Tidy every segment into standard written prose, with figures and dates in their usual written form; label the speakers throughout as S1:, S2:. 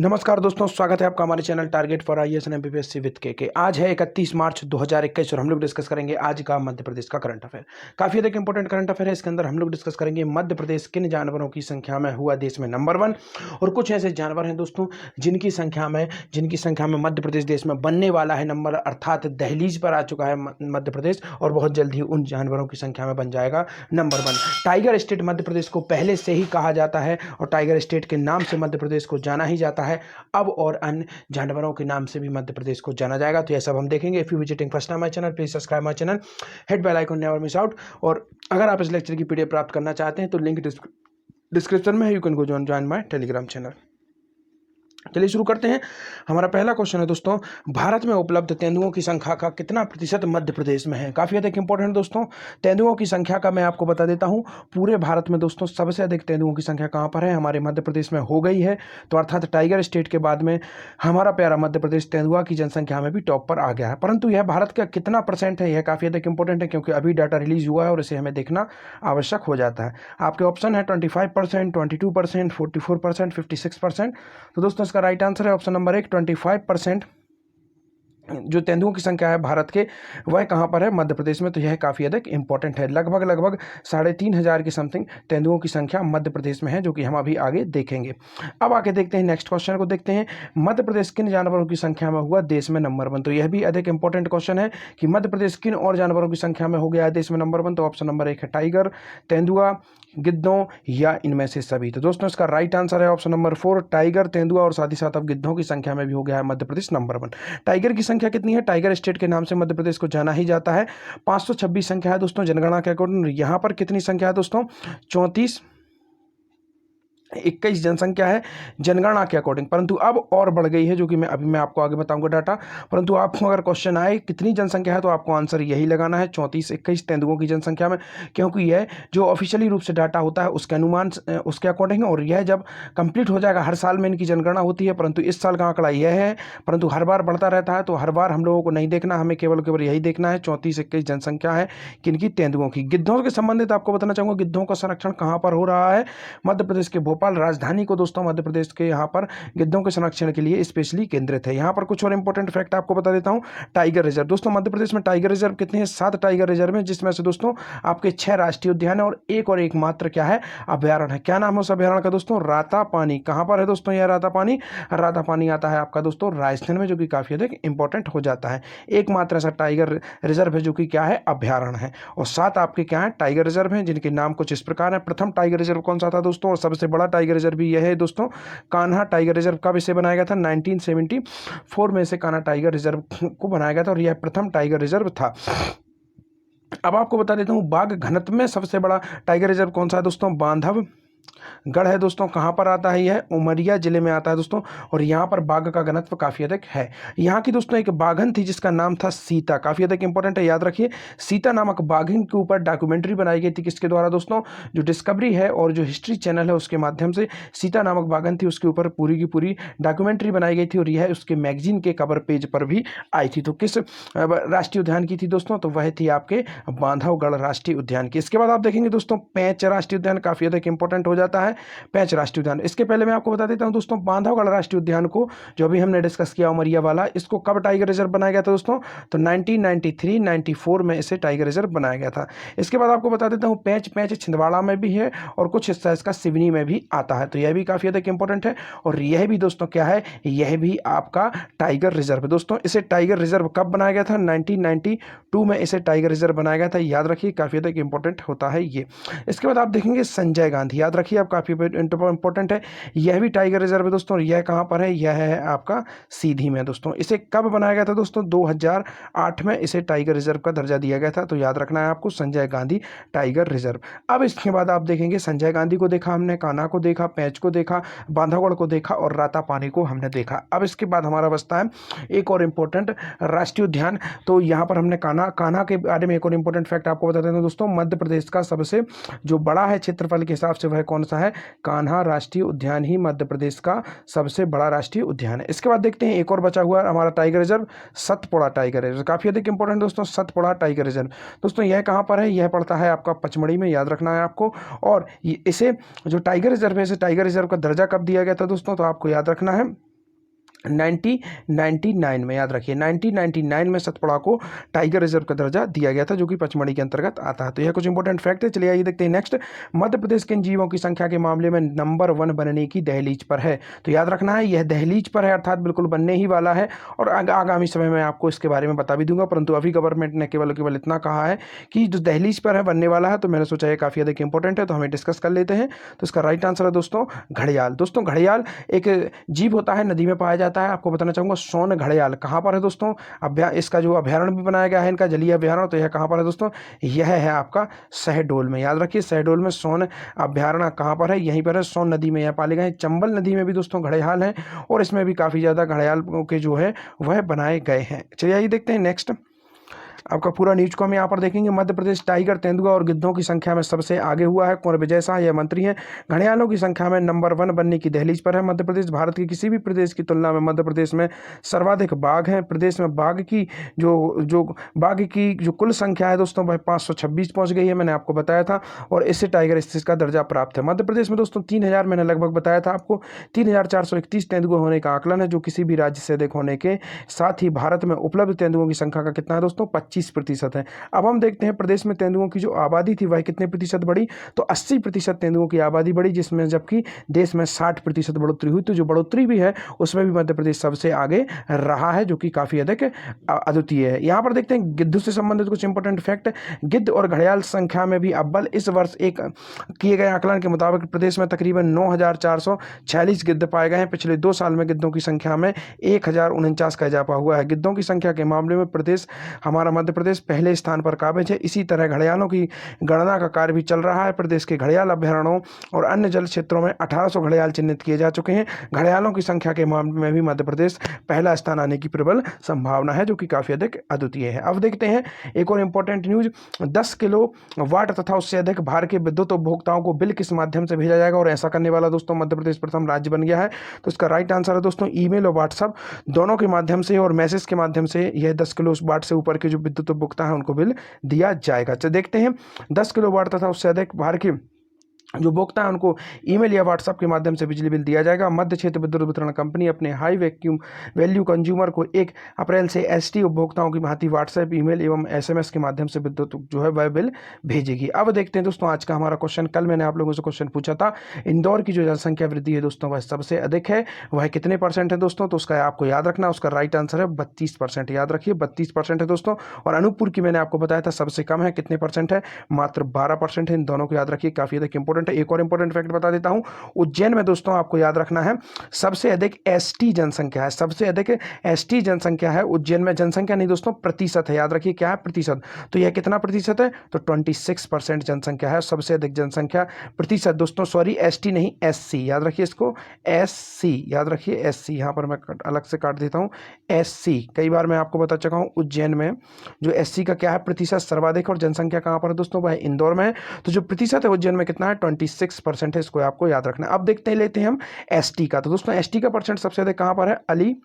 S1: नमस्कार दोस्तों, स्वागत है आपका हमारे channel target for IAS and MPSC with के। आज है 31 मार्च 2021 और हम लोग डिस्कस करेंगे आज का मध्य प्रदेश का करंट अफेयर। काफी अधिक इंपॉर्टेंट करंट अफेयर है। इसके अंदर हम लोग डिस्कस करेंगे मध्य प्रदेश किन जानवरों की संख्या में हुआ देश में नंबर 1, और कुछ ऐसे जानवर हैं दोस्तों जिनकी संख्या में मध्य प्रदेश देश में बनने वाला है नंबर, अर्थात दहलीज पर आ चुका है मध्य प्रदेश, और बहुत जल्द ही उन जानवरों की संख्या में बन जाएगा number 1। Tiger state Madhya Pradesh को पहले से ही कहा जाता है और टाइगर स्टेट के नाम से मध्य प्रदेश को जाना ही जाता है। अब और अन्य जानवरों के नाम से भी मध्य प्रदेश को जाना जाएगा। तो यह सब हम देखेंगे। If you visiting first time my channel, please subscribe my channel, hit bell icon, never miss out. और अगर आप इस लेक्चर की पीडीएफ प्राप्त करना चाहते हैं तो लिंक डिस्क्रिप्शन में है, you can go join my Telegram channel. चलिए शुरू करते हैं। हमारा पहला क्वेश्चन है दोस्तों, भारत में उपलब्ध तेंदुओं की संख्या का कितना प्रतिशत मध्य प्रदेश में है। काफी अधिक इंपॉर्टेंट दोस्तों, तेंदुओं की संख्या का मैं आपको बता देता हूं। पूरे भारत में दोस्तों सबसे अधिक तेंदुओं की संख्या कहां पर है, हमारे मध्य प्रदेश में हो गई है। तो अर्थात टाइगर स्टेट के बाद में हमारा प्यारा मध्य प्रदेश तेंदुआ की जनसंख्या में भी टॉप पर आ गया है। परंतु यह भारत का कितना परसेंट है, यह काफी अधिक इंपॉर्टेंट है, क्योंकि अभी डाटा रिलीज हुआ है और इसे हमें देखना आवश्यक हो जाता है। आपके ऑप्शन है 25%, 22%, 44%, 56%। तो दोस्तों इसका राइट आंसर है ऑप्शन नंबर 1, 25%। जो तेंदुओं की संख्या है भारत के, वह कहां पर है, मध्य प्रदेश में। तो यह काफी अधिक इंपॉर्टेंट है। लगभग 3,500 की समथिंग तेंदुओं की संख्या मध्य प्रदेश में है, जो कि हम अभी आगे देखेंगे। अब आके देखते हैं नेक्स्ट क्वेश्चन को। देखते हैं मध्य प्रदेश किन जानवरों की संख्या में हुआ देश में नंबर 1। तो यह भी अधिक इंपॉर्टेंट क्वेश्चन है कि मध्य प्रदेश किन और जानवरों की संख्या में हो गया है देश में नंबर 1। तो ऑप्शन नंबर 1 है टाइगर, तेंदुआ, गिद्धों या इनमें से सभी। तो दोस्तों इसका राइट आंसर है ऑप्शन नंबर 4, टाइगर, तेंदुआ और साथ ही साथ अब गिद्धों की संख्या में भी हो गया है मध्य प्रदेश नंबर 1। टाइगर की संख्या कितनी है, टाइगर स्टेट के नाम से मध्य प्रदेश को जाना ही जाता है। 526 संख्या है दोस्तों जनगणना के अकॉर्डिंग। यहां पर कितनी संख्या है दोस्तों, 21 जनसंख्या है जनगणना के अकॉर्डिंग, परंतु अब और बढ़ गई है, जो कि मैं आपको आगे बताऊंगा डाटा। परंतु आपको अगर क्वेश्चन आए कितनी जनसंख्या है, तो आपको आंसर यही लगाना है, 34-21 तेंदुओं की जनसंख्या में, क्योंकि यह जो ऑफिशियली रूप से डाटा होता है उसके अनुमान उसके अकॉर्डिंग, और यह जब कंप्लीट हो जाएगा, हर साल में इनकी जनगणना होती है, परंतु इस साल का आंकड़ा यह है, परंतु हर बार बढ़ता रहता है। तो हर बार हम लोगों को नहीं देखना, हमें केवल यही देखना है 34-21 जनसंख्या है किनकी, तेंदुओं की। गिद्धों के संबंधित आपको बताना चाहूंगा, गिद्धों का संरक्षण कहां पर हो रहा है, मध्य प्रदेश के भोपाल राजधानी को दोस्तों मध्य प्रदेश के यहाँ पर गिद्धों के संरक्षण के लिए स्पेशली केंद्रित है। यहाँ पर कुछ और इंपॉर्टेंट फैक्ट आपको बता देता हूँ। टाइगर रिजर्व दोस्तों, मध्य प्रदेश में टाइगर रिजर्व कितने हैं, 7 टाइगर रिजर्व हैं, जिसमें से दोस्तों आपके 6 राष्ट्रीय उद्यान है और एक मात्र क्या है, अभ्यारण्य है। क्या नाम है उस अभ्यारण्य का दोस्तों, रातापानी। कहां पर है दोस्तों यह रातापानी, रातापानी आता है आपका दोस्तों राजस्थान में, जो कि काफी अधिक इंपॉर्टेंट हो जाता है। एकमात्र ऐसा टाइगर रिजर्व है जो कि क्या है, अभ्यारण्य है। और 7 आपके क्या है, टाइगर रिजर्व हैं, जिनके नाम कुछ इस प्रकार है। प्रथम टाइगर रिजर्व कौन सा था दोस्तों, और सबसे बड़ा टाइगर रिजर्व भी यह है दोस्तों, कान्हा टाइगर रिजर्व। कब इसे बनाया गया था, 1974 में इसे कान्हा टाइगर रिजर्व को बनाया गया था, और यह प्रथम टाइगर रिजर्व था। अब आपको बता देता हूं, बाघ घनत्व में सबसे बड़ा टाइगर रिजर्व कौन सा है दोस्तों, बांधव गढ़ है दोस्तों। कहां पर आता है, यह उमरिया जिले में आता है दोस्तों, और यहां पर बाघ का घनत्व काफी अधिक है। यहां की दोस्तों एक बाघन थी जिसका नाम था सीता, काफी अधिक इंपॉर्टेंट है, याद रखिए। सीता नामक बाघिन के ऊपर डॉक्यूमेंट्री बनाई गई थी, किसके द्वारा दोस्तों, जो डिस्कवरी है और जो हिस्ट्री चैनल है उसके माध्यम से सीता नामक बाघन थी, उसके ऊपर पूरी की पूरी डॉक्यूमेंट्री बनाई गई थी, और यह उसके मैगजीन के कवर पेज पर भी आई थी। तो किस राष्ट्रीय उद्यान की थी दोस्तों, तो वह थी आपके बांधवगढ़ राष्ट्रीय उद्यान की। इसके बाद आप देखेंगे दोस्तों पेंच राष्ट्रीय उद्यान, काफी अधिक इंपॉर्टेंट हो जाता है पेंच राष्ट्रीय उद्यान। इसके पहले मैं आपको बता देता हूं दोस्तों, बांधवगढ़ राष्ट्रीय उद्यान को, जो अभी हमने डिस्कस किया उमरिया वाला, इसको कब टाइगर रिजर्व बनाया गया था दोस्तों, तो 1993-94 में इसे टाइगर रिजर्व बनाया गया था। इसके बाद आपको बता देता हूं पेंच छिंदवाड़ा में भी है, और कुछ हिस्सा इसका सिवनी में भी आता है। तो यह भी काफी अधिक इंपॉर्टेंट है, और यह भी दोस्तों क्या है, यह भी आपका टाइगर रिजर्व है दोस्तों। इसे टाइगर रिजर्व कब बनाया गया था, 1992 में इसे टाइगर रिजर्व बनाया गया था, याद रखिए, काफी अधिक इंपॉर्टेंट होता है ये। इसके बाद आप देखेंगे संजय गांधी, याद रखिए, आप काफी इंपॉर्टेंट है, यह भी टाइगर रिजर्व है दोस्तों। यह कहां पर है, यह है आपका सीधी में दोस्तों। इसे कब बनाया गया था दोस्तों, 2008 में इसे टाइगर रिजर्व का दर्जा दिया गया था। तो याद रखना है आपको, संजय गांधी टाइगर रिजर्व। अब इसके बाद आप देखेंगे, संजय गांधी को देखा हमने, कान्हा को देखा, पेंच को देखा, बांधवगढ़ को देखा, और रातापानी को हमने देखा। अब इसके बाद हमारा बचता है एक और इंपॉर्टेंट राष्ट्रीय उद्यान। तो यहां पर हमने कान्हा के बारे में एक और इंपॉर्टेंट फैक्ट आपको बता देते हैं दोस्तों, मध्य प्रदेश का सबसे जो बड़ा है क्षेत्रफल के हिसाब से, वह कौन सा है, कान्हा राष्ट्रीय उद्यान ही मध्य प्रदेश का सबसे बड़ा राष्ट्रीय उद्यान है। इसके बाद देखते हैं एक और बचा हुआ हमारा tiger reserve, Satpura tiger reserve, काफी अधिक इंपॉर्टेंट दोस्तों, सतपुड़ा टाइगर रिजर्व। दोस्तों यह कहां पर है, यह पड़ता है आपका पचमढ़ी में, याद रखना है आपको। और इसे जो टाइगर रिजर्व है, इसे टाइगर रिजर्व का दर्जा कब दिया गया था दोस्तों, तो आपको याद रखना है 1999 में, याद रखिए 1999 में सतपुड़ा को टाइगर रिजर्व का दर्जा दिया गया था, जो कि पचमढ़ी के अंतर्गत आता है। तो यह कुछ इंपॉर्टेंट फैक्ट है। चलिए आइए देखते हैं नेक्स्ट। मध्य प्रदेश किन जीवों की संख्या के मामले में नंबर 1 बनने की दहलीज पर है? तो याद रखना है यह दहलीज पर है, अर्थात बिल्कुल बनने ही वाला है, और आगामी समय में आपको इसके बारे में बता भी दूंगा। परंतु अभी गवर्नमेंट ने केवल इतना कहा है कि जो दहलीज पर है, बनने वाला है, तो मैंने सोचा ये काफ़ी अधिक इंपॉर्टेंट है, तो हमें डिस्कस कर लेते हैं। तो इसका राइट आंसर है दोस्तों घड़ियाल। दोस्तों घड़ियाल एक जीव होता है, नदी में पाया जाता है। आपको बताना चाहूँगा सोन घड़ियाल कहाँ पर है दोस्तों? इसका जो अभ्यारण्य भी बनाया गया है, इनका जलीय अभ्यारण्य, तो यह कहाँ पर है दोस्तों? यह है आपका शहडोल में। याद रखिए शहडोल में सोन अभ्यारण्य कहाँ पर है? यहीं पर है, सोन नदी में यह पाले गए हैं। चंबल नदी में भी दोस्तों घड़ियाल हैं, और इसमें भी काफ़ी ज़्यादा घड़ियाल के जो है वह बनाए गए हैं। चलिए आइए देखते हैं नेक्स्ट। आपका पूरा न्यूज को हम यहाँ पर देखेंगे। मध्य प्रदेश टाइगर, तेंदुआ और गिद्धों की संख्या में सबसे आगे हुआ है। कुंवर विजय शाह यह मंत्री हैं। घड़ियालों की संख्या में नंबर 1 बनने की दहलीज पर है मध्य प्रदेश। भारत के किसी भी प्रदेश की तुलना में मध्य प्रदेश में सर्वाधिक बाघ हैं। प्रदेश में बाघ की जो कुल संख्या है दोस्तों वह 526 पहुंच गई है, मैंने आपको बताया था, और इससे टाइगर स्टेट का दर्जा प्राप्त है। मध्य प्रदेश में दोस्तों 3000, मैंने लगभग बताया था आपको, 3431 तेंदुए होने का आकलन है, जो किसी भी राज्य से अधिक होने के साथ ही भारत में उपलब्ध तेंदुओं की संख्या का कितना है दोस्तों? 25% है। अब हम देखते हैं प्रदेश में तेंदुओं की जो आबादी थी वह कितने प्रतिशत बढ़ी? तो 80% तेंदुओं की आबादी बढ़ी, जिसमें जबकि देश में 60% बढ़ोतरी हुई। तो जो बढ़ोतरी भी है उसमें भी मध्य प्रदेश सबसे आगे रहा है, जो कि काफी अधिक अद्वितीय है। यहाँ पर देखते हैं गिद्ध से संबंधित कुछ इंपॉर्टेंट फैक्ट। गिद्ध और घड़ियाल संख्या में भी अव्वल। इस वर्ष एक किए गए आकलन के मुताबिक प्रदेश में तकरीबन 9446 गिद्ध पाए गए हैं। पिछले 2 साल में गिद्धों की संख्या में 1049 का इजाफा हुआ है। गिद्धों की संख्या के मामले में हमारा मध्य प्रदेश पहले स्थान पर काबिज है। इसी तरह घड़ियालों की गणना का कार्य भी चल रहा है। प्रदेश के घड़ियाल अभ्यारण्यों और अन्य जल क्षेत्रों में 1800 घड़ियाल चिन्हित किए जा चुके हैं। घड़ियालों की संख्या के मामले में भी मध्य प्रदेश पहला स्थान आने की प्रबल संभावना है, जो कि काफी अधिक अद्वितीय है। अब देखते हैं एक और इंपॉर्टेंट न्यूज। 10 किलो वाट तथा उससे अधिक भार के विद्युत उपभोक्ताओं को बिल किस माध्यम से भेजा जाएगा? और ऐसा करने वाला दोस्तों मध्य प्रदेश प्रथम राज्य बन गया है। तो इसका राइट आंसर है दोस्तों ईमेल और व्हाट्सएप दोनों के माध्यम से और मैसेज के माध्यम से यह 10 किलो वाट से ऊपर के जो विद्युत उपभोक्ता है उनको बिल दिया जाएगा। तो देखते हैं 10 किलो वाट तथा उससे अधिक भार की जो उपभोक्ता है उनको ईमेल या व्हाट्सएप के माध्यम से बिजली बिल दिया जाएगा। मध्य क्षेत्र विद्युत वितरण कंपनी अपने हाई वैल्यू कंज्यूमर को 1 अप्रैल से एसटी उपभोक्ताओं की भांति व्हाट्सएप, ईमेल एवं एसएमएस के माध्यम से विद्युत जो है वह बिल भेजेगी। अब देखते हैं दोस्तों आज का हमारा क्वेश्चन। कल मैंने आप लोगों से क्वेश्चन पूछा था, इंदौर की जो जनसंख्या वृद्धि है दोस्तों वह सबसे अधिक है, वह कितने % है दोस्तों? तो उसका आपको याद रखना, उसका राइट आंसर है 32%। याद रखिए 32% है दोस्तों। और अनूपपुर की मैंने आपको बताया था सबसे कम है, कितने % है? मात्र 12% है। इन दोनों को याद रखिए, काफी अधिक इंपॉर्टेंट। एक और इंपॉर्टेंट फैक्ट बता देता हूं, उज्जैन में दोस्तों आपको याद रखना है सबसे अधिक एसटी जनसंख्या है। सबसे अधिक एसटी जनसंख्या है उज्जैन में। जनसंख्या नहीं दोस्तों, प्रतिशत है। याद रखिए क्या है? प्रतिशत। तो यह कितना प्रतिशत है? तो 26% जनसंख्या है। सबसे अधिक जनसंख्या प्रतिशत दोस्तों, सॉरी एसटी नहीं एससी, याद रखिए इसको एससी, याद रखिए एससी। यहां पर मैं अलग से काट देता हूं एससी। कई बार मैं आपको बता चुका हूं उज्जैन में जो एससी का क्या है प्रतिशत सर्वाधिक, और जनसंख्या कहां पर है दोस्तों? वह इंदौर में है। तो जो प्रतिशत है उज्जैन में कितना है? 26% है। इसको आपको याद रखना है। अब देखते हैं, लेते हैं हम एसटी का। तो दोस्तों एसटी का परसेंट सबसे अधिक कहां पर है? अली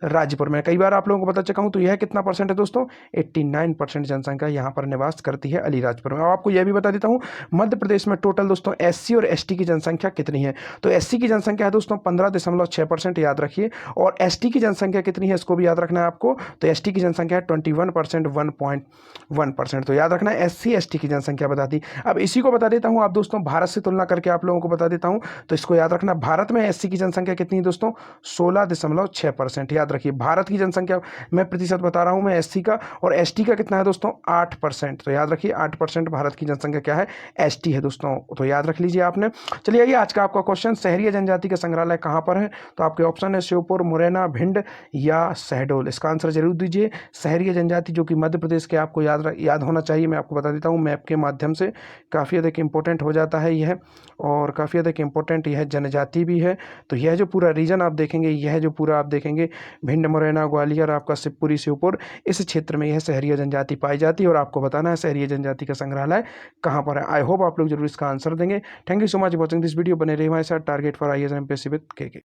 S1: राज्यपुर में। कई बार आप लोगों को बता चुका हूं। तो यह कितना % है दोस्तों? 89% जनसंख्या यहां पर निवास करती है अलीराजपुर में। और आपको यह भी बता देता हूं मध्य प्रदेश में टोटल दोस्तों एससी और एसटी की जनसंख्या कितनी है? तो एससी की जनसंख्या है दोस्तों 15.6%, याद रखिए। और एसटी की जनसंख्या कितनी है इसको भी याद रखना है आपको। तो एसटी की जनसंख्या है 21%, 1.1%। तो याद रखना है एससी एसटी की जनसंख्या बता दी। अब इसी को बता देता हूं आप दोस्तों भारत से तुलना करके आप लोगों को बता देता हूं। तो इसको याद रखना, भारत में एससी की जनसंख्या कितनी है दोस्तों? 16.6%। याद रखिए भारत की जनसंख्या में प्रतिशत बता रहा हूं मैं एससी का, और एसटी का कितना है दोस्तों? 8%। तो याद रखिए 8% भारत की जनसंख्या क्या है? एसटी है दोस्तों। तो याद रख लीजिए आपने। चलिए आइए आज का आपका क्वेश्चन, शहरी जनजाति का संग्रहालय कहां पर है? तो आपके ऑप्शन है श्योपुर, मुरैना, भिंड या शहडोल। इसका आंसर जरूर दीजिए। शहरी जनजाति जो कि मध्य प्रदेश के आपको याद होना चाहिए, मैं आपको बता देता हूँ मैप के माध्यम से, काफ़ी अधिक इंपॉर्टेंट हो जाता है यह, और काफ़ी अधिक इंपॉर्टेंट यह जनजाति भी है। तो यह जो पूरा रीजन आप देखेंगे, यह जो पूरा आप देखेंगे भिंड, मुरैना, ग्वालियर, आपका शिवपुरी, श्योपुर, इस क्षेत्र में यह शहरी जनजाति पाई जाती है। और आपको बताना है शहरी जनजाति का संग्रहालय कहाँ पर है। आई होप आप लोग जरूर इसका आंसर देंगे। Thank you so much watching this video. बने रहिए हमारे साथ। Target for IAS MPSC with KK।